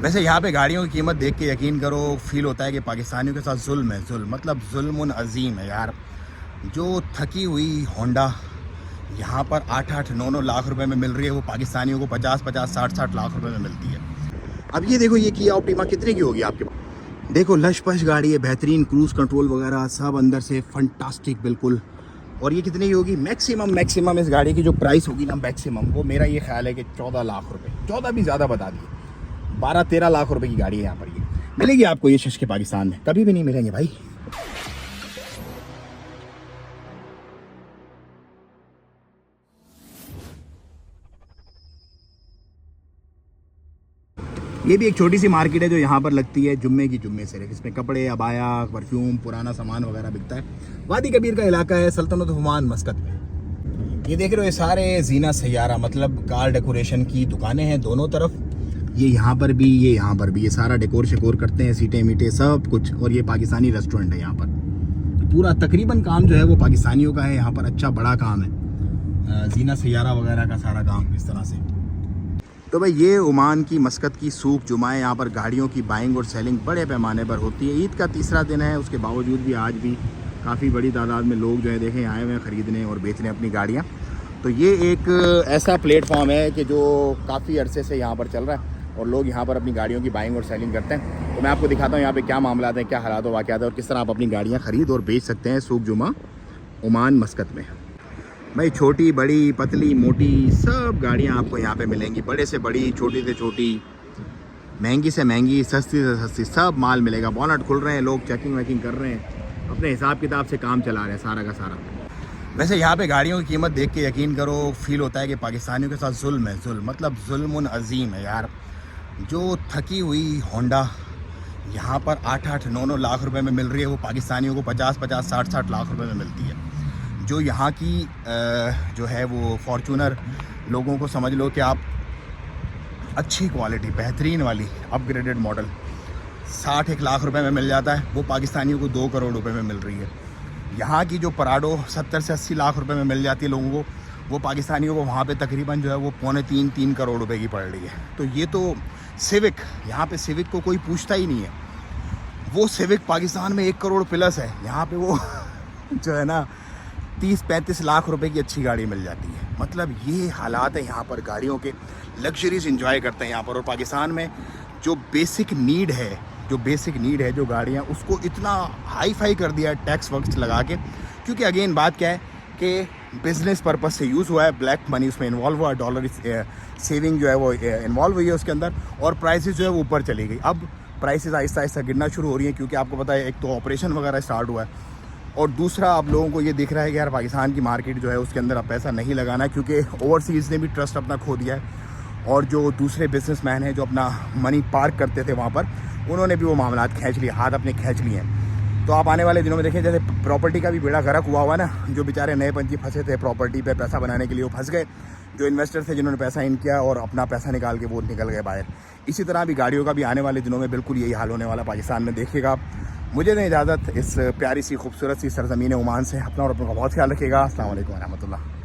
वैसे यहाँ पे गाड़ियों की कीमत देख के यकीन करो फील होता है कि पाकिस्तानियों के साथ जुल्म है, जुल्म मतलब जुल्मुन अजीम है यार। जो थकी हुई होंडा यहाँ पर 8-8, 9-9 लाख रुपए में मिल रही है, वो पाकिस्तानियों को 50-50, 60-60 लाख रुपए में मिलती है। अब ये देखो, ये किया ऑप्टिमा कितने की होगी आपके पास? देखो लश पश गाड़ी है, बेहतरीन क्रूज़ कंट्रोल वगैरह सब अंदर से फंटास्टिक बिल्कुल। और ये कितने की होगी? मैक्सिमम इस गाड़ी की जो प्राइस होगी ना, मैक्सिमम वो मेरा ये ख्याल है कि 14 लाख रुपए, 14 भी ज़्यादा बता दिए, 12-13 लाख रुपए की गाड़ी है यहाँ पर। ये मिलेगी आपको ये शश के पाकिस्तान में? कभी भी नहीं मिलेंगे भाई। ये भी एक छोटी सी मार्केट है जो यहाँ पर लगती है जुम्मे की जुम्मे से। इसमें कपड़े, अबाया, परफ्यूम, पुराना सामान वगैरह बिकता है। वादी कबीर का इलाका है, सल्तनत ओमान मस्कत में। ये देख रहे हो, ये सारे जीना सैयारा मतलब कार डेकोरेशन की दुकानें हैं दोनों तरफ। ये यहाँ पर भी, ये यहाँ पर भी, ये सारा डेकोर शेकोर करते हैं, सीटें मीटे सब कुछ। और ये पाकिस्तानी रेस्टोरेंट है यहाँ पर। पूरा तकरीबन काम जो है वो पाकिस्तानियों का है यहाँ पर। अच्छा बड़ा काम है, जीना सैयारा वगैरह का सारा काम इस तरह से। तो भाई ये ओमान की मस्कत की सूक जुमा है। यहाँ पर गाड़ियों की बाइंग और सेलिंग बड़े पैमाने पर होती है। ईद का तीसरा दिन है, उसके बावजूद भी आज भी काफ़ी बड़ी तादाद में लोग जो है देखें आए हुए हैं ख़रीदने और बेचने अपनी गाड़ियाँ। तो ये एक ऐसा प्लेटफॉर्म है कि जो काफ़ी अरसे से यहाँ पर चल रहा है और लोग यहाँ पर अपनी गाड़ियों की बाइंग और सेलिंग करते हैं। तो मैं आपको दिखाता हूँ यहाँ पर क्या मामला हैं, क्या हालात वाक़यात है और किस तरह आप अपनी गाड़ियाँ ख़रीद और बेच सकते हैं सूक जुमा ओमान मस्कत में। भाई छोटी बड़ी पतली मोटी सब गाड़ियाँ आपको यहाँ पे मिलेंगी, बड़े से बड़ी, छोटी से छोटी, महंगी से महंगी, सस्ती से सस्ती, सब माल मिलेगा। बोनट खुल रहे हैं, लोग चेकिंग वेकिंग कर रहे हैं, अपने हिसाब किताब से काम चला रहे हैं सारा का सारा। वैसे यहाँ पे गाड़ियों की कीमत देख के यकीन करो फील होता है कि पाकिस्तानियों के साथ जुल्म है, जुल्म मतलब जुल्मुन अजीम है यार। जो थकी हुई होंडा यहाँ पर 8-8, 9-9 लाख रुपए में मिल रही है, वो पाकिस्तानियों को 50-50, 60-60 लाख रुपए में मिलती है। जो यहाँ की जो है वो फॉर्चूनर, लोगों को समझ लो कि आप अच्छी क्वालिटी बेहतरीन वाली अपग्रेडेड मॉडल 60-1 लाख रुपए में मिल जाता है, वो पाकिस्तानियों को 2 करोड़ रुपए में मिल रही है। यहाँ की जो पराडो 70 से 80 लाख रुपए में मिल जाती है लोगों को, वो पाकिस्तानियों को वहाँ पे तकरीबन जो है वो 2.25-3 करोड़ रुपए की पड़ रही है। तो ये तो सिविक, यहाँ पे सिविक को कोई पूछता ही नहीं है। वो सिविक पाकिस्तान में 1 करोड़ प्लस है, यहाँ पे वो जो है ना 30-35 लाख रुपए की अच्छी गाड़ी मिल जाती है। मतलब ये हालात है यहाँ पर गाड़ियों के। लग्जरीज एंजॉय करते हैं यहाँ पर। और पाकिस्तान में जो बेसिक नीड है जो गाड़ियाँ, उसको इतना हाई फाई कर दिया है टैक्स वक्स लगा के। क्योंकि अगेन बात क्या है कि बिज़नेस पर्पस से यूज़ हुआ है, ब्लैक मनी उसमें इन्वॉल्व हुआ है, डॉलर सेविंग जो है वो इन्वॉल्व हुई है उसके अंदर, और प्राइसेस जो है वो ऊपर चली गई। अब प्राइसेस आहिस्ता आहिस्ता गिरना शुरू हो रही हैं, क्योंकि आपको पता है एक तो ऑपरेशन वगैरह स्टार्ट हुआ है, और दूसरा आप लोगों को ये दिख रहा है कि यार पाकिस्तान की मार्केट जो है उसके अंदर अब पैसा नहीं लगाना है, क्योंकि ओवरसीज़ ने भी ट्रस्ट अपना खो दिया है। और जो दूसरे बिजनेसमैन हैं जो अपना मनी पार्क करते थे वहाँ पर, उन्होंने भी वो मामला खींच लिए, हाथ अपने खींच लिए हैं। तो आप आने वाले दिनों में देखें, जैसे प्रॉपर्टी का भी बेड़ा गर्क हुआ ना, जो बेचारे नए पंछी फंसे थे प्रॉपर्टी पे पैसा बनाने के लिए, वो फंस गए। जो इन्वेस्टर थे जिन्होंने पैसा इन किया और अपना पैसा निकाल के वो निकल गए बाहर। इसी तरह भी गाड़ियों का भी आने वाले दिनों में बिल्कुल यही हाल होने वाला पाकिस्तान में, देखिएगा आप। मुझे दें इजाज़त इस प्यारी सी खूबसूरत सी सरज़मीन ओमान से। अपना और अपना बहुत ख्याल रखिएगा। अस्सलाम वालेकुम व रहमतुल्लाह।